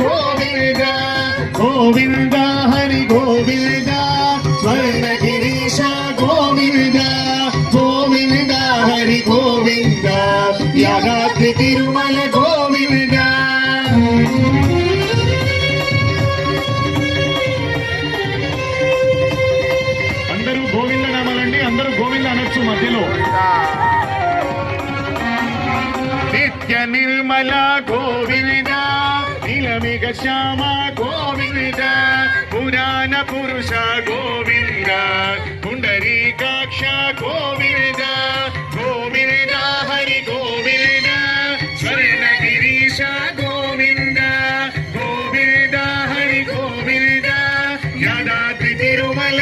గోవింద గోవింద హరి గోవింద స్వర్ణగిరీశ గోవింద గోవింద హరి గోవింద యాదాద్రి తిరుమల గోవింద. అందరూ గోవింద నామాలండి, అందరూ గోవింద అనొచ్చు మధ్యలో. నిత్య నిర్మల గోవింద నీలమేఘ శ్యామ గోవింద పురాణ పురుష గోవింద పుండరీకాక్ష గోవింద గోవింద హరి గోవింద స్వర్ణగిరీశ గోవింద గోవింద హరి గోవింద యాదాద్రి తిరుమల